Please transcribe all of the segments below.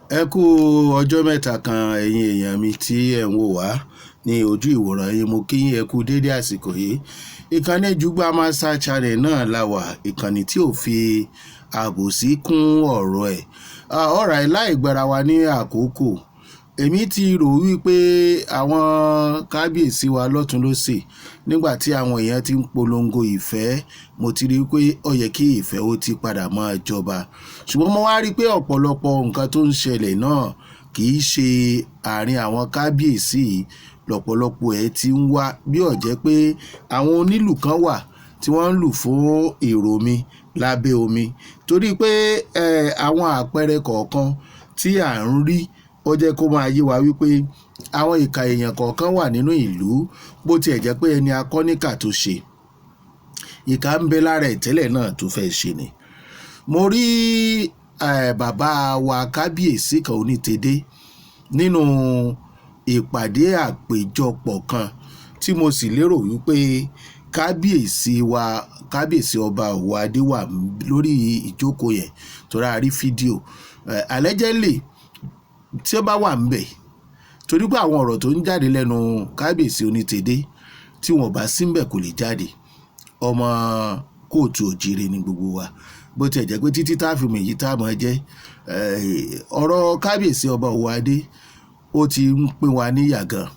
Ẹ kú ọjọ́ mẹ́ta kan ẹ̀yin èèyàn mi tí ẹ̀ ń wò wá ní ojú ìwòran yín. Mo kí yín ẹ kú dédé àsìkò yìí. Ìkànnì Ejugba Master Channel náà la wà, ìkànnì tí ò fi àbòsí kún ọ̀rọ̀ ẹ̀. Ọ̀rọ̀ láì gbára wa ní àkókò. Èmi ti rò wípé àwọn kábíyèsí wa lọ́tún lósì nígbà tí àwọn èèyàn ti ń polongo ìfẹ́, mo ti rí pé ó yẹ kí ìfẹ́ ó ti padà máa jọba. Ṣùgbọ́n mo wá rí pé ọ̀pọ̀lọpọ̀ nǹkan tó ń ṣẹlẹ̀ náà kì í ṣe àárín àwọn kábíyèsí lọ́pọ̀lọpọ̀ ẹ̀ ti ń wá, bí ó jẹ́ pé àwọn onílù kan wà tí wọ́n ń lù fún èrò mi lábẹ́ omi, torí pé àwọn àpẹẹrẹ kọ̀ọ̀kan tí à ń rí ó jẹ́ kó máa yé wa wípé àwọn ìka èèyàn kọ̀ọ̀kan wà nínú ìlú, bó tiẹ̀ jẹ́ pé ẹni akọ́níkà tó ṣe ìka ń bẹ lára ìtẹ́lẹ̀ náà tó fẹ́ ṣe ni. Mo rí bàbá wa kábíyèsí kan onítẹ̀dé nínú ìpàdé àpéjọpọ̀ kan tí mo sì lérò wípé kábíyèsí ọba Òwòadé wà lórí ìjókòó yẹn, tó rà rí fídíò allegedly tí ó bá wà ń bẹ̀, torí pé àwọn ọ̀rọ̀ tó ń jáde lẹ́nu kábíyèsí onítẹ̀dé tí wọ́n bá sí ń bẹ̀ kò lè jáde. Ọmọ kóòtù òjìrè ni gbogbo wa, bó tiẹ̀ jẹ́ pé títí tá a fi mọ̀ èyí tá a mọ̀ jẹ́ ọ̀rọ̀ kábíyèsí ọba Òwòadé ó ti ń pín wa níyà gan,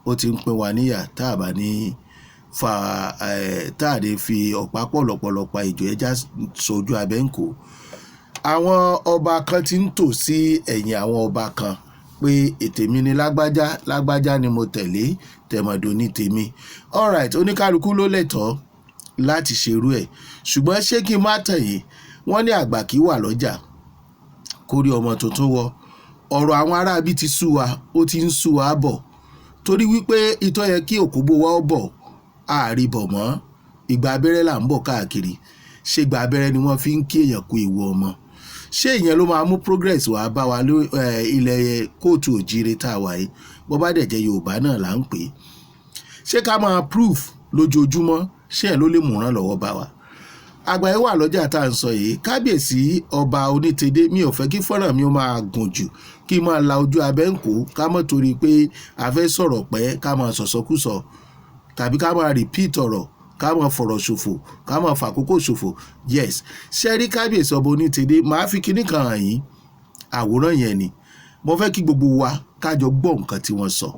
ó ti ń pín wa níyà tá a bá ní tá a lè fi ọ̀pá pọ̀lọ̀pọ̀lọpọ̀ ìjọ ẹja sojú abẹ́ǹkó. Àwọn ọba kan ti ń tò sí ẹ̀yìn àwọn ọba kan pé ètè mi ni lágbájá ni mo tẹ̀lé, tẹ̀mọ̀dò ní tèmi. Alright, oníkálukú ló lẹ́tọ̀ọ́ láti ṣerú ẹ̀, ṣùgbọ́n ṣé kí n má tàn yín, wọ́n ní àgbà kì í wà lọ́jà kórí ọmọ tuntun wọ. Ọ̀rọ̀ àwọn aráabí ti sú wa, ó ti ń sú wa bọ̀, torí wípé ìtọ́ yẹ kí òkúbó wa ó bọ̀ àárí bọ̀ mọ́. Ìgbà abẹ́rẹ́ là ń bọ̀ káàkiri, ṣé ìgbà abẹ́rẹ́ ni wọ́n fi ń kí èèyàn kú ìwọ ọmọ? Ṣé ìyẹn ló máa mú progress wá bá wa ilẹ̀ kóòtù òjìrè tá a wà yìí? Bó bá dẹ̀ jẹ́ Yorùbá náà là ń pè é. Ṣé ká máa proof lójoojúmọ́, ṣé ẹ̀ ló lè mú ràn lọ́wọ́ bá wa? Àgbà yìí wà lọ́jà tá à ń sọ yìí, kábíyèsí ọba onítẹ̀dé. Mi ò fẹ́ kí fọ́nrán mi ó máa gùn jù, kí n máa la ojú abẹ́ǹkó, ká mọ̀ torí pé a fẹ́ sọ̀rọ̀ pẹ́ ká máa sọ̀sọ́kúsọ, tàbí ká máa repeat ọ̀rọ̀, ká máa fọ̀rọ̀ ṣòfò, ká máa fàkókò ṣòfò. Yes, ṣe rí kábíyèsí ọba onítẹ̀dé, màá fi kinní kan hàn yín, àwòrán yẹn ni mo fẹ́ kí gbogbo wa kájọ gbọ́ nǹkan tí wọ́n sọ.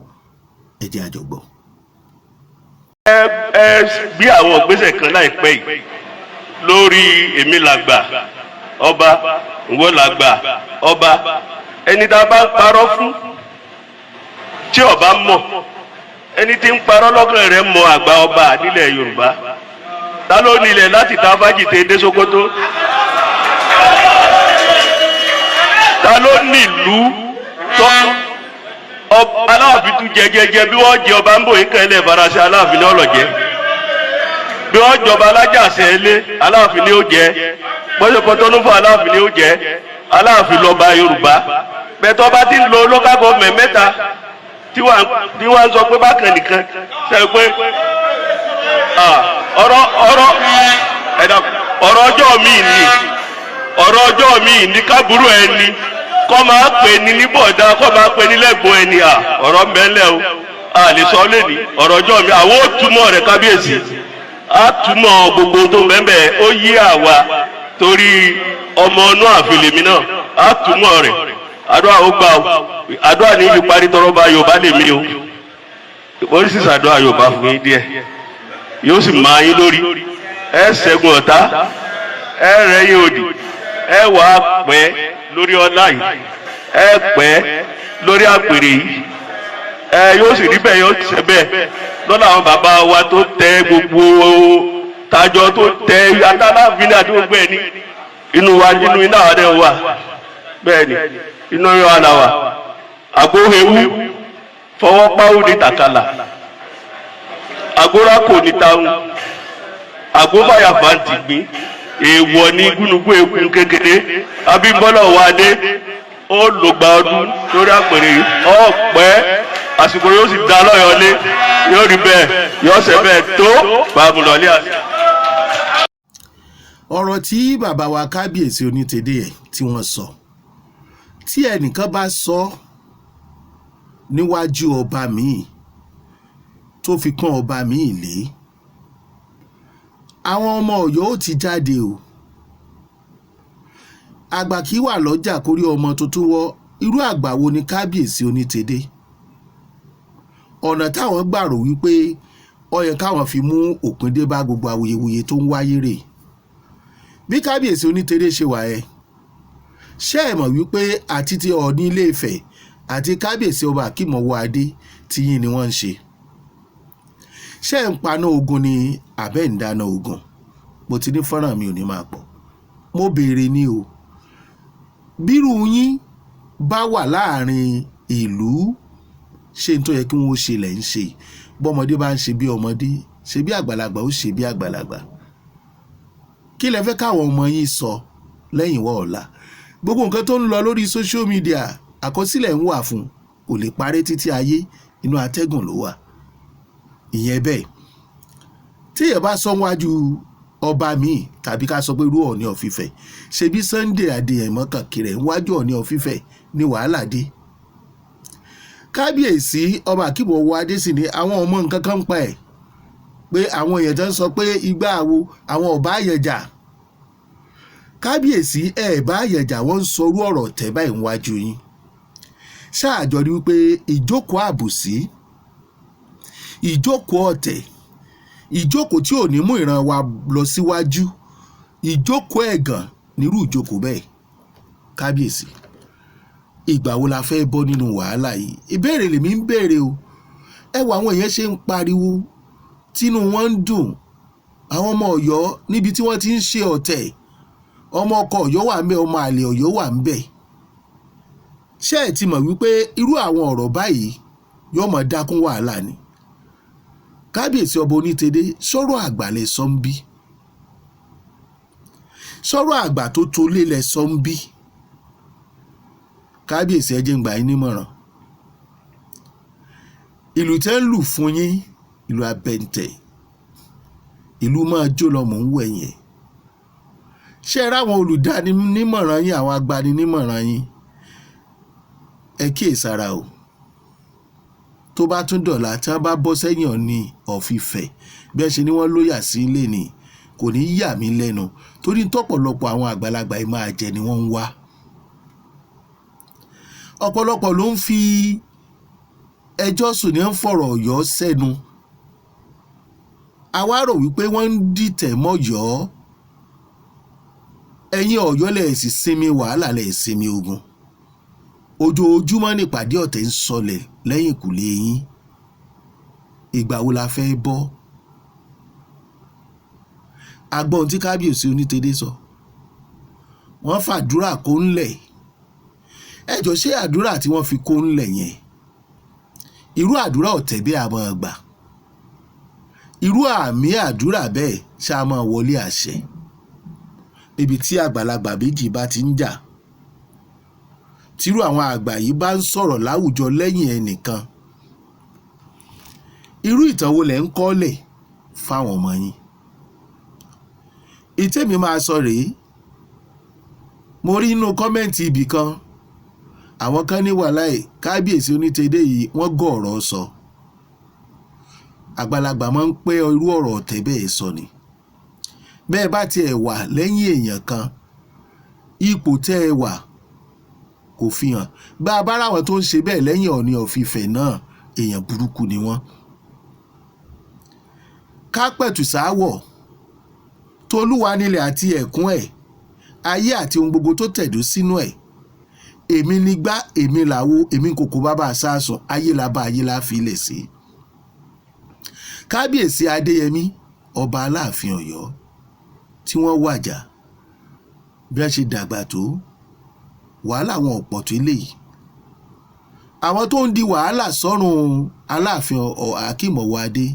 Ẹ jẹ́ a jọ gbọ́. Ẹ gbé àwọn ìgbésẹ̀ kan láìpẹ́ yìí lórí èmi làgbà ọba, ìwọ làgbà ọba. Ẹni tá a bá parọ́ fún tí ọba mọ̀, ẹni tí ń parọ́ lọ́kàn rẹ̀ mọ àgbà ọba nílẹ̀ Yorùbá. Ta ló nílẹ̀ láti ta fájìtì dé Sókótó? Ta ló nílùú tó Aláàfin tún jẹjẹjẹ bí wọ́n jẹ ọba ń bò yín kẹ́lẹ́ Faransé Aláàfin ní ọlọ́jẹ́, bí wọ́n jọba alájàsẹ́ ilé Aláàfin ní ó jẹ́, pọ́sẹ̀pọ́tọ́ ló fún Aláàfin ní ó jẹ́. Aláàfin lọ́ba Yorùbá. Bẹ́tọ́ bá ti ń lo local government mẹ́ta tí wọ́n ń sọ pé bákan nìkan ṣe pé ọ̀rọ̀ ọjọ́ mi ní kábúrò ẹni kọ́ máa pè ní níbọ̀dá, kọ́ máa pè ní lẹ́gbọ̀n ẹni. Ọ̀rọ̀ mẹ́lẹ̀ o, a lè sọ lẹ́ni ọ̀rọ̀ ọjọ́ mi. Àwọn ò túmọ̀ rẹ̀ kábíyèsí, a túmọ̀ gbogbo tó mẹ́mẹ́ ó yí àwa, torí ọmọ inú àfilèmí náà a túmọ̀ rẹ̀. Àdúrà ó gbà o, àdúrà ní ibi parí tọrọ bá Yorùbá lè mí o. Oríṣiríṣi àdúrà Yorùbá fún yín díẹ̀, yóò sì máa yín lórí. Ẹ ṣẹ́gun ọ̀tá, ẹ rẹ́yìn òdì, ẹ wà pẹ́ lórí ọlá yìí, ẹ pẹ́ lórí àpèrè yìí. Yóò sì rí bẹ́ẹ̀, yóò ṣe bẹ́ẹ̀ lọ́nà àwọn bàbá wa tó tẹ gbogbo tájọ tó tẹ Aláàfin ní àdúgbò ẹni inú iná àdé wa. Bẹ́ẹ̀ ni inú yóò wà wá. Àgbóhewu fọwọ́ páwó ní tàkàlà, àgbóra kò ní táwọn, àgbófàyà fàǹtì gbìn, èèwọ̀ ní gúnugún ekun kékeré. Abímbọ́lá Òwòadé ó lògbà ọdún lórí àpèrè yìí, ọ̀pẹ́ àsìkò yóò sì dá lọ́yọ̀ọ́lé, yóò rí bẹ́ẹ̀, yóò ṣe bẹ́ẹ̀ tó bàmùlọ́lé àti. Ọ̀rọ̀ tí bàbá wa kábíyèsí onítẹ̀dé ẹ̀ tí wọ́n sọ tí ẹnìkan bá sọ níwájú ọba míì tó fi pọ́n ọba míì lé, àwọn ọmọ Ọ̀yọ́ ó ti jáde o. Àgbà kì í wà lọ́jà kórí ọmọ tuntun wọ́. Irú àgbà wo ni Kábíyèsí Onítẹ̀dé? Ọ̀nà táwọn gbàrò wípé ó yẹ káwọn fi mú òpin dé bá gbogbo awuyewuye tó ń wáyé rè. Bí Kábíyèsí Onítẹ̀dé ṣe wà ẹ́, ṣé ẹ mọ̀ wípé àti ti Ọọ̀ni Ilé Ifẹ̀ àti Kábíyèsí ọba Akeem Ọwọ́adé tiyín ni wọ́n ń ṣe? Ṣé ẹ̀ ń paná ogun ni àbẹ́ ń dáná ogun? Mo ti ní fọ́nrán mi ò ní máa pọ̀. Mo béèrè ni o. Bírú yín bá wà láàrin ìlú, ṣé n tó yẹ kí wọ́n ṣe lẹ̀ ń ṣe? Bọ́mọdé bá ń ṣe bí ọmọdé, ṣe bí àgbàlagbà ó ṣe bí àgbàlagbà. Kí lẹ fẹ́ káwọn ọmọ yín sọ lẹ́yìn wọ́ ọ̀la? Gbogbo nǹkan tó ń lọ lórí social media, àkọsílẹ̀ ń wà fún, kò lè parẹ́ títí ayé, inú atẹ́gùn ló wà. Ìyẹn bẹ́ẹ̀. Tí èèyàn bá sọ wájú ọba míì tàbí ká sọ pé irú Ọọ̀ni of Ifẹ̀, ṣebí Sunday Adéyẹmọ kàkiri ẹ̀ níwájú Ọọ̀ni of Ifẹ̀ ní wàhálà dé. Kábíyèsí ọba Akeem Ọwọ́adé sì ni àwọn ọmọ nǹkan kan ń pa ẹ̀ pé àwọn èèyàn tó ń sọ pé igbá àwo àwọn ọba àyẹ̀jà. Kábíyèsí bá àyẹ̀jà wọ́n ń sọrú ọ̀rọ̀ tẹ́ báyìí níwájú yín. Ṣáàjọ rí wípé ìjókòó àbùsí, ìjókòó ọ̀tẹ̀, ìjókòó tí ò ní mú ìran wa lọ síwájú, ìjókòó ẹ̀gàn nírú ìjókòó bẹ́ẹ̀. Kábíyèsí, ìgbà wo la fẹ́ bọ́ nínú wàhálà yìí? Ìbéèrè lèmi ń béèrè o. Ẹ wo àwọn èèyàn ṣe ń pariwo tínú wọn ń dùn. Àwọn ọmọ Ọ̀yọ́ níbi tí wọ́n ti ń ṣe ọ̀tẹ̀, ọmọ ọkọ Ọ̀yọ́ wà ń bẹ̀, ọmọ àlè Ọ̀yọ́ wà ń bẹ̀. Ṣé ẹ ti mọ̀ wípé irú àwọn ọ̀rọ̀ báyìí yóò mọ̀ dákún wàhálà ni? Kábíyèsí ọba Onítẹ̀dé, sọ̀rọ̀ àgbà lẹ sọ ń bí? Sọ̀rọ̀ àgbà tó tó lé lẹ sọ ń bí? Kábíyèsí, ẹ jẹ́ n gbà yín nímọ̀ràn. Ìlú tẹ́ ń lù fún yín, ìlú abẹ́ntẹ̀, ìlú máa jó lọ mò ń wẹ̀yìn. Ṣé ẹ ráwọn olùdánímọ̀ràn yín, àwọn agbaninímọ̀ràn yín? Ẹ kíyèsára o. Tó bá tún dọ̀la tí wọ́n bá bọ́ sẹ́yìn Ọọ̀ni of Ifẹ̀ bí ẹ ṣe ni wọ́n lóyà sí ilé ni, kò ní yà mí lẹ́nu, torí tọ́pọ̀lọpọ̀ àwọn àgbàlagbà yìí máa jẹ ni wọ́n ń wá. Ọ̀pọ̀lọpọ̀ ló ń fi ẹjọ́ sùn ní ń fọ̀rọ̀ Ọ̀yọ́ sẹ́nu. Àwa rò wípé wọ́n ń dìtẹ̀ mọ́yọ́. Ẹ̀yin Ọ̀yọ́ lẹ̀ sì sinmi wàhálà, lẹ̀ sinmi ogun. Ojoojúmọ́ nípàdé ọ̀tẹ̀ ń sọlẹ̀ lẹ́yìn kùlé yín. Ìgbà wo la fẹ́ bọ́? Agbọ́n tí Kábíyèsí Onítẹ̀dé sọ, wọ́n fàdúrà kó ń lẹ̀. Ẹjọ́ ṣé àdúrà tí wọ́n fi kó ń lẹ̀ yẹn, irú àdúrà ọ̀tẹ̀ bí a máa gbà? Irú àmì àdúrà bẹ́ẹ̀ ṣá máa wọlé àṣẹ? Níbi tí àgbàlagbà méjì bá ti ń jà, tírú àwọn àgbà yìí bá ń sọ̀rọ̀ láwùjọ lẹ́yìn ẹnìkan, irú ìtàn wo lẹ̀ ń kọ́lẹ̀ fáwọn ọmọ yín? Ìtẹ́mi máa sọ rèé. Mo rí inú kọ́mẹ́ǹtì ibì kan, àwọn kan ní wàláì Kábíyèsí Onítẹ̀dé yìí wọ́n gọ̀ ọ̀rọ̀ sọ. Àgbàlagbà máa ń pẹ́ irú ọ̀rọ̀ ọ̀tẹ̀ bẹ́ẹ̀ sọ ni. Bẹ́ẹ̀ bá tiẹ̀ wà lẹ́yìn èèyàn kan, ipò tẹ́ ẹ wà kò fi hàn. Bá a bá ráwọn tó ń ṣe bẹ́ẹ̀ lẹ́yìn Ọọ̀ni of Ifẹ̀ náà, èèyàn burúkú ni wọ́n. Ká pẹ̀tù sáwọ̀, Tolúwa nílẹ̀ àti ẹ̀kún ẹ̀, ayé àti ohun gbogbo tó tẹ̀dó sínú ẹ̀. Èmi nígbà, èmi làwo, èmi kòkó bàbá àsáàsùn, ayé la bá ayé la fi ilẹ̀ sí. Kábíyèsí Adéyẹmí ọba Aláàfin Ọ̀yọ́ tí wọ́n wàjà, bí wọ́n ṣe dàgbà tó, wàhálà wọn ò pọ̀ tó eléyìí. Àwọn tó ń di wàhálà sọ́rùn Aláàfin Akeem Ọwọ́adé,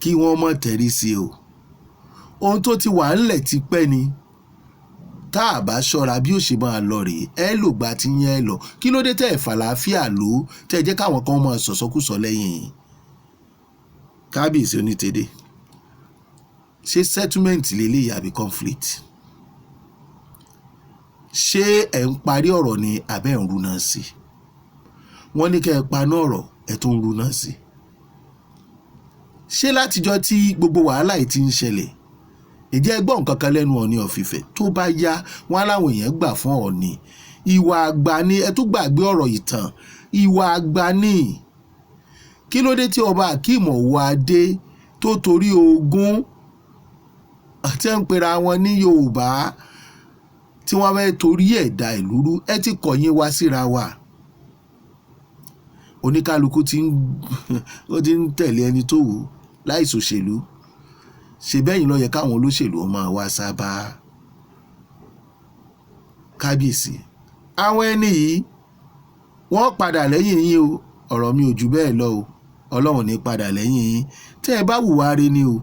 kí wọ́n mọ̀ tẹ̀rí sí o. Ohun tó ti wà ńlẹ̀ ti pẹ́ ni. Tá a bá ṣọ́ra bí ó ṣe máa lọ rèé, ẹ lò gba ti yẹn ẹ lọ. Kí ló dé tẹ́ ẹ̀ fàlàáfíà lò ó tẹ́ ẹ jẹ́ káwọn kan máa sọ̀sọ́kùsọ lẹ́yìn? Kábíyèsí Onítẹ̀dé, ṣé settlement lélẹ́yìí àbí conflict? ṣé ẹ̀ ń parí ọ̀rọ̀ ni àbẹ́ ń rúná sí wọ́n ní kẹ́ ẹ paná ọ̀rọ̀ ẹ̀ tó ń rúná sí ṣé látijọ́ tí gbogbo wàhálà yìí ti ń ṣẹlẹ̀ ìjẹ́ ẹgbọ́n nǹkan kan lẹ́nu Ọọ̀ni of Ifẹ̀ tó bá yá wọn láwọn èèyàn gbà fún Ọọ̀ni ìwà àgbà ni ẹ tún gbàgbé ọ̀rọ̀ ìtàn ìwà àgbà ni kí ló dé tí ọba Akeem Ọwọ́adé tó torí ogún àti ẹ̀ ń pera wọn ní Yorùbá tí wọ́n fẹ́ torí ẹ̀dá ìlú rú ẹ ti kọ̀yìn wá síra wa oníkálukú ti ń tẹ̀lé ẹni tó wù láìsòṣèlú ṣe bẹ́yìn ló yẹ káwọn olóṣèlú máa wá sábà kábíyèsí àwọn ẹni yìí wọ́n padà lẹ́yìn yín o ọ̀rọ̀ mi ò jù bẹ́ẹ̀ lọ o Ọlọ́run ní padà lẹ́yìn yín tẹ́ ẹ bá hùwà re ni o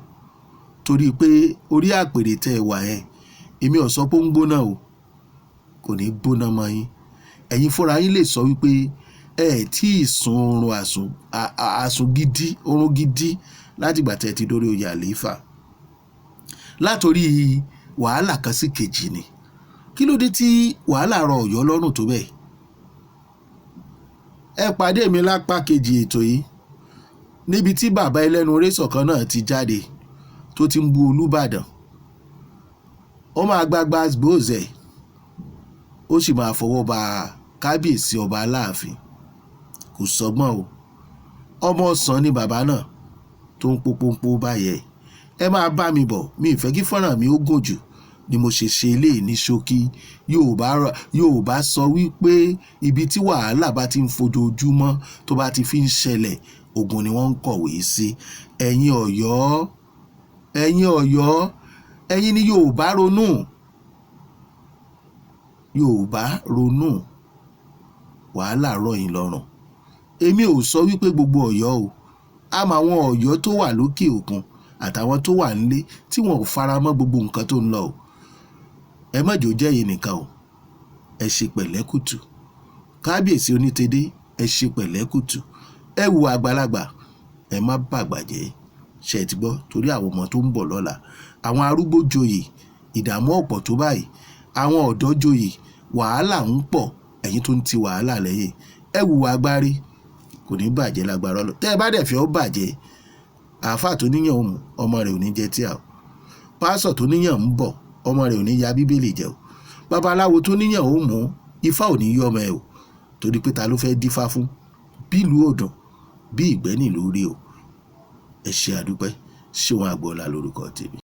torí pé orí àpèrè tẹ́ ẹ wà ẹ èmi ò sọ pé ó ń gbóná o kò ní gbóná mọ́ yín ẹ̀yin fúnra yín lè sọ wípé ẹ tí ì sun oorun oorun gidi látìgbà tẹ́ ẹ ti dórí oyè àlééfà látòrí wàhálà kan sí kejì ni kí ló dé tí wàhálà rọ Ọ̀yọ́ lọ́rùn tó bẹ́ẹ̀ ẹ pàdé mi lápá kejì ètò yìí níbi tí bàbá ẹlẹ́nu rẹ́sọ̀ kan náà ti jáde tó ti ń bu Olúbàdàn ó máa gbagba gbòòzẹ̀ ó sì máa fọwọ́ ba kábíyèsí ọba Aláàfin kò sọgbọ́n o ọmọ ọ̀sán ni bàbá náà tó ń popompo báyẹ̀ ẹ máa bá mi bọ̀ mi ìfẹ́ kí fọ́nrán mi ó gùn jù ni mo ṣe ṣe eléyìí ní ṣókí Yorùbá sọ wípé ibi tí wàhálà bá ti ń fojoojúmọ́ tó bá ti fi ń ṣẹlẹ̀ ogun ni wọ́n ń kọ̀wé sí ẹ̀yin Ọ̀yọ́ ẹ̀yin ni Yorùbá ronú wàhálà rọ̀ yín lọ́rùn èmi ò sọ wípé gbogbo Ọ̀yọ́ o àmọ́ àwọn Ọ̀yọ́ tó wà lókè òkun àtàwọn tó wà nílé tí wọn ò fara mọ́ gbogbo nǹkan tó ń lọ o ẹ má jò jẹ́ yìí nìkan o ẹ ṣe pẹ̀lẹ́kùtù kábíyèsí onítẹ̀dé ẹ ṣe pẹ̀lẹ́kùtù ẹ wo àgbàlagbà ẹ má bàgbà jẹ́ ṣe ti gbọ́ torí àwọn ọmọ tó ń bọ̀ lọ́la àwọn arúgbó joyè ìdààmú ọ̀pọ̀ tó báyìí àwọn ọ̀dọ́ joyè wàhálà ń pọ̀ ẹ̀yin tó ń ti wàhálà lẹ́yìn ẹ wo agbárí kò ní bàjẹ́ lágbára lọ tẹ́ ẹ bá dẹ̀ fẹ́ ó bàjẹ́ àáfà tó níyàn ó mú ọmọ rẹ̀ ò ní jẹ tíà o pásọ̀ tó níyàn ń bọ̀ ọmọ rẹ̀ ò ní ya bíbélì jẹ o babaláwo tó níyàn ó mú ifá ò ní yọ ọmọ ẹ o torí pé ta ló fẹ́ dífá fún bílùú òdùn bí ìgbẹ́ nílùú rí o ẹ ṣe àdúpẹ́ Ṣéun Agboola lórúkọ tèmi.